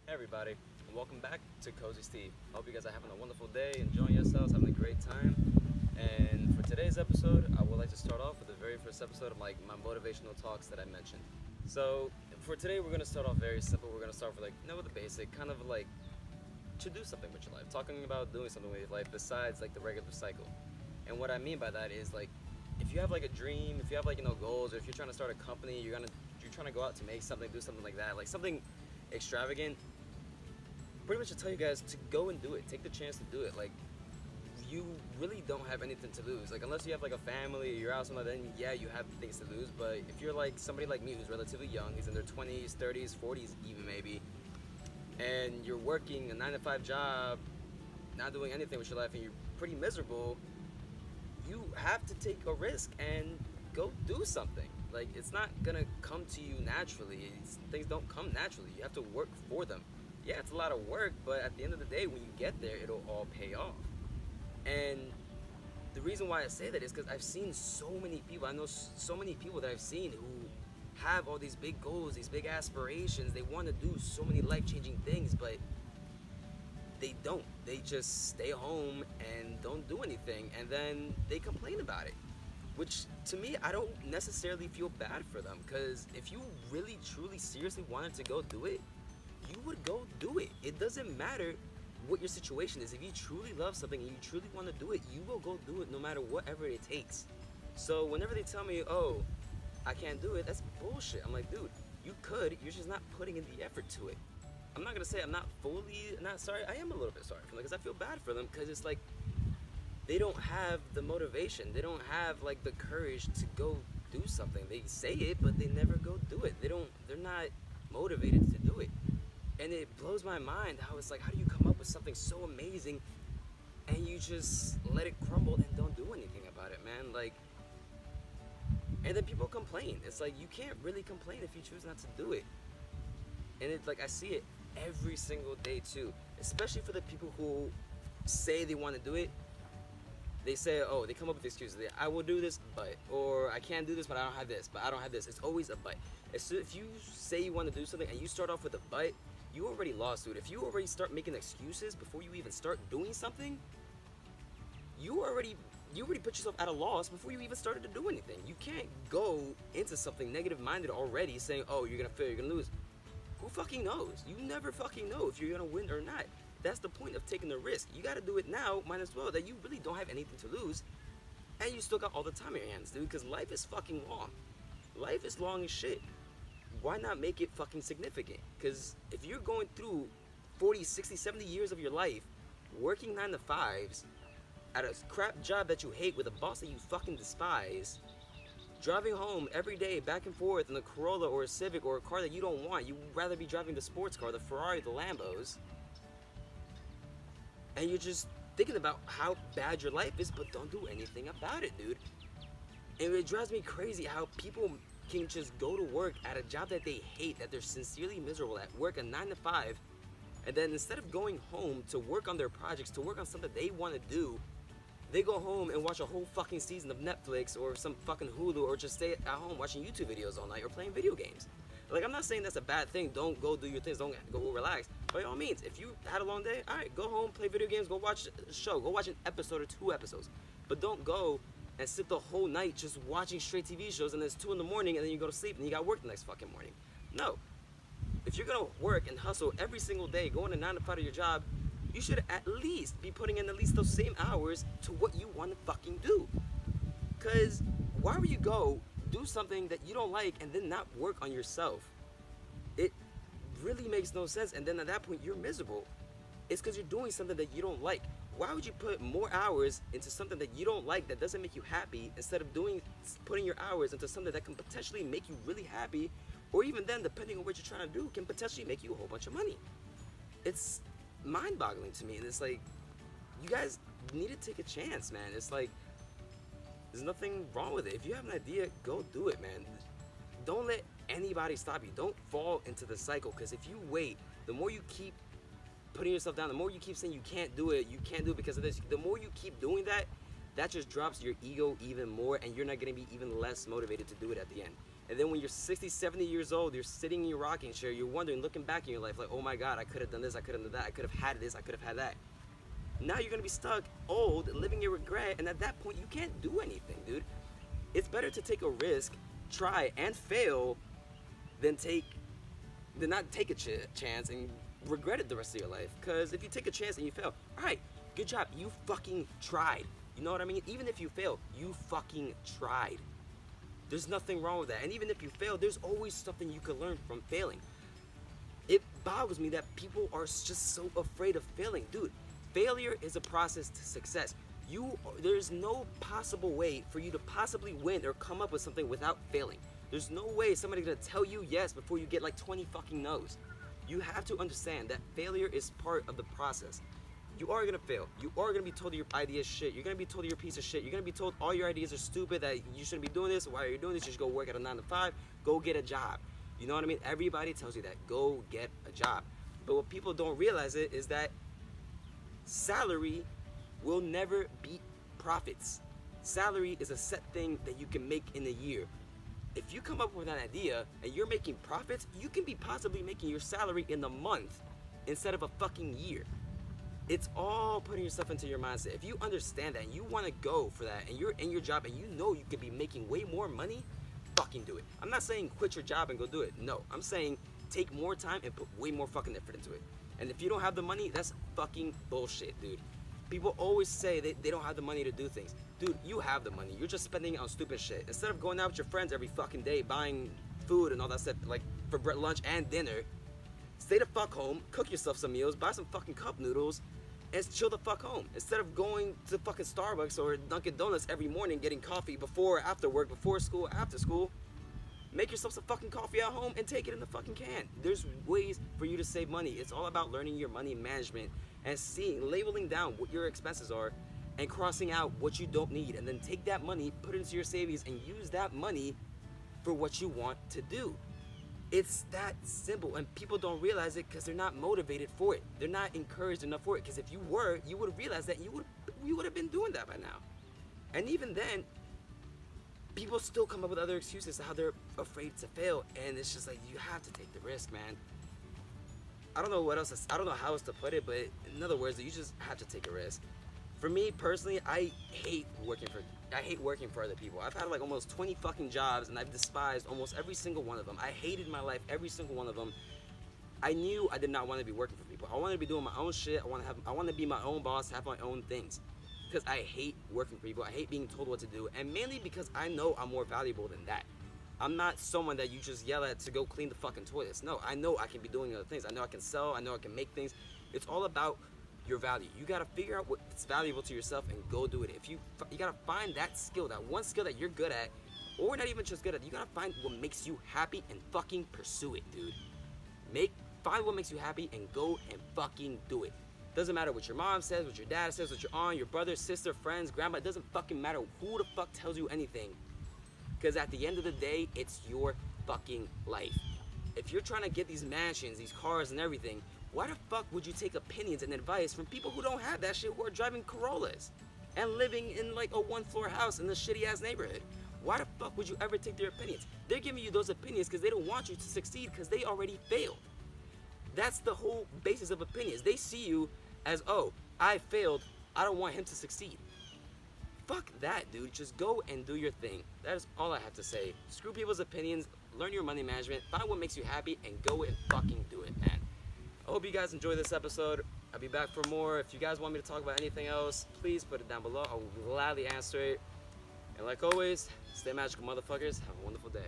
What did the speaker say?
Hey everybody, and welcome back to Cozy Steve. I hope you guys are having a wonderful day, enjoying yourselves, having a great time. And for today's episode, I would like to start off with the very first episode of my motivational talks that I mentioned. So for today, we're gonna start off very simple. We're gonna start with with the basic, kind of like to do something with your life. Talking about doing something with your life besides like the regular cycle. And what I mean by that is like if you have like a dream, if you have goals, or if you're trying to start a company, you're trying to go out to make something, do something like that, like something extravagant. Pretty much to tell you guys to go and do it. Take the chance to do it. Like you really don't have anything to lose. Like unless you have like a family or you're out somewhere, then yeah, you have things to lose. But if you're like somebody like me who's relatively young, he's in their 20s, 30s, 40s even maybe, and you're working a 9 to 5 job, not doing anything with your life, and you're pretty miserable, you have to take a risk and go do something. Like it's not gonna come to you naturally. Things don't come naturally. You have to work for them. Yeah, it's a lot of work, but at the end of the day, when you get there, it'll all pay off. And the reason why I say that is because I've seen so many people. I know so many people that I've seen who have all these big goals, these big aspirations. They want to do so many life-changing things, but they don't. They just stay home and don't do anything, and then they complain about it. Which to me, I don't necessarily feel bad for them, because if you really, truly, seriously wanted to go do it, you would go do it. It doesn't matter what your situation is. If you truly love something and you truly want to do it, you will go do it no matter whatever it takes. So whenever they tell me, oh, I can't do it, that's bullshit. I'm like, dude, you could, you're just not putting in the effort to it. I'm not gonna say I'm not fully not sorry. I am a little bit sorry for them because I feel bad for them, because it's like they don't have the motivation. They don't have like the courage to go do something. They say it, but they never go do it. They're not motivated to do it. And it blows my mind how it's like, how do you come up with something so amazing and you just let it crumble and don't do anything about it, man? Like, and then people complain. It's like, you can't really complain if you choose not to do it. And it's like, I see it every single day too, especially for the people who say they want to do it. They say, oh, they come up with excuses. I will do this, but, or I can't do this, but I don't have this, but I don't have this. It's always a but. So if you say you want to do something and you start off with a but, you already lost, dude. If you already start making excuses before you even start doing something, you already put yourself at a loss before you even started to do anything. You can't go into something negative-minded already saying, oh, you're gonna fail, you're gonna lose. Who fucking knows? You never fucking know if you're gonna win or not. That's the point of taking the risk. You gotta do it now, might as well, that you really don't have anything to lose, and you still got all the time in your hands, dude, because life is fucking long. Life is long as shit. Why not make it fucking significant? Because if you're going through 40, 60, 70 years of your life working 9 to 5s at a crap job that you hate with a boss that you fucking despise, driving home every day back and forth in a Corolla or a Civic or a car that you don't want, you'd rather be driving the sports car, the Ferrari, the Lambos, and you're just thinking about how bad your life is but don't do anything about it, dude. And it drives me crazy how people can just go to work at a job that they hate, that they're sincerely miserable at, work a 9 to 5, and then instead of going home to work on their projects, to work on something they want to do, they go home and watch a whole fucking season of Netflix or some fucking Hulu, or just stay at home watching YouTube videos all night or playing video games. Like, I'm not saying that's a bad thing. Don't go do your things. Don't go relax. By all means, if you had a long day, all right, go home, play video games, go watch a show, go watch an episode or 2 episodes. But don't go and sit the whole night just watching straight TV shows, and then it's 2 in the morning and then you go to sleep and you got work the next fucking morning. No. If you're gonna work and hustle every single day, going to 9 to 5 to your job, you should at least be putting in at least those same hours to what you want to fucking do. Cause why would you go do something that you don't like and then not work on yourself? It really makes no sense, and then at that point you're miserable. It's because you're doing something that you don't like. Why would you put more hours into something that you don't like, that doesn't make you happy, instead of putting your hours into something that can potentially make you really happy, or even then, depending on what you're trying to do, can potentially make you a whole bunch of money? It's mind-boggling to me, and it's like, you guys need to take a chance, man. It's like, there's nothing wrong with it. If you have an idea, go do it, man. Don't let anybody stop you. Don't fall into the cycle, because if you wait, the more you keep putting yourself down, the more you keep saying you can't do it because of this, the more you keep doing that, that just drops your ego even more, and you're not going to be even less motivated to do it at the end. And then when you're 60, 70 years old, you're sitting in your rocking chair, you're wondering, looking back in your life, like, oh my God, I could have done this, I could have done that, I could have had this, I could have had that. Now you're gonna be stuck, old, living in regret, and at that point, you can't do anything, dude. It's better to take a risk, try, and fail than not take a chance and regret it the rest of your life. Because if you take a chance and you fail, all right, good job, you fucking tried. You know what I mean? Even if you fail, you fucking tried. There's nothing wrong with that. And even if you fail, there's always something you can learn from failing. It boggles me that people are just so afraid of failing. Dude, failure is a process to success. There's no possible way for you to possibly win or come up with something without failing. There's no way somebody's gonna tell you yes before you get like 20 fucking no's. You have to understand that failure is part of the process. You are gonna fail. You are gonna be told your idea is shit. You're gonna be told you're a piece of shit. You're gonna be told all your ideas are stupid, that you shouldn't be doing this. Why are you doing this? You should go work at a 9 to 5. Go get a job. You know what I mean? Everybody tells you that. Go get a job. But what people don't realize is that salary will never beat profits. Salary is a set thing that you can make in a year. If you come up with an idea and you're making profits, you can be possibly making your salary in a month instead of a fucking year. It's all putting yourself into your mindset. If you understand that and you want to go for that and you're in your job and you know you could be making way more money, fucking do it. I'm not saying quit your job and go do it. No, I'm saying take more time and put way more fucking effort into it. And if you don't have the money, that's fucking bullshit, dude. People always say they don't have the money to do things. Dude, you have the money. You're just spending it on stupid shit. Instead of going out with your friends every fucking day, buying food and all that stuff, like for lunch and dinner, stay the fuck home, cook yourself some meals, buy some fucking cup noodles, and chill the fuck home. Instead of going to fucking Starbucks or Dunkin' Donuts every morning, getting coffee before or after work, before school, after school, make yourself some fucking coffee at home and take it in the fucking can. There's ways for you to save money. It's all about learning your money management and labeling down what your expenses are and crossing out what you don't need. And then take that money, put it into your savings, and use that money for what you want to do. It's that simple, and people don't realize it because they're not motivated for it. They're not encouraged enough for it, because if you were, you would have realized that you would have been doing that by now. And even then, people still come up with other excuses to how they're afraid to fail, and it's just like, you have to take the risk, man. I don't know how else to put it, but in other words, you just have to take a risk. For me personally, I hate working for other people. I've had like almost 20 fucking jobs, and I've despised almost every single one of them. I hated my life, every single one of them. I knew I did not want to be working for people. I wanted to be doing my own shit. I want to be my own boss, have my own things. Because I hate working for people. I hate being told what to do, and mainly because I know I'm more valuable than that. I'm not someone that you just yell at to go clean the fucking toilets. No, I know I can be doing other things. I know I can sell. I know I can make things. It's all about your value. You gotta figure out what's valuable to yourself and go do it. If you gotta find that skill, that one skill that you're good at, or not even just good at. You gotta find what makes you happy and fucking pursue it, dude. Find what makes you happy and go and fucking do it. Doesn't matter what your mom says, what your dad says, what your aunt, your brother, sister, friends, grandma. It doesn't fucking matter who the fuck tells you anything. Because at the end of the day, it's your fucking life. If you're trying to get these mansions, these cars and everything, why the fuck would you take opinions and advice from people who don't have that shit, who are driving Corollas and living in like a 1-floor house in a shitty ass neighborhood? Why the fuck would you ever take their opinions? They're giving you those opinions because they don't want you to succeed, because they already failed. That's the whole basis of opinions. They see you as, oh, I failed, I don't want him to succeed. Fuck that, dude. Just go and do your thing. That is all I have to say. Screw people's opinions, learn your money management, find what makes you happy, and go and fucking do it, man. I hope you guys enjoyed this episode. I'll be back for more. If you guys want me to talk about anything else, please put it down below. I will gladly answer it. And like always, stay magical, motherfuckers. Have a wonderful day.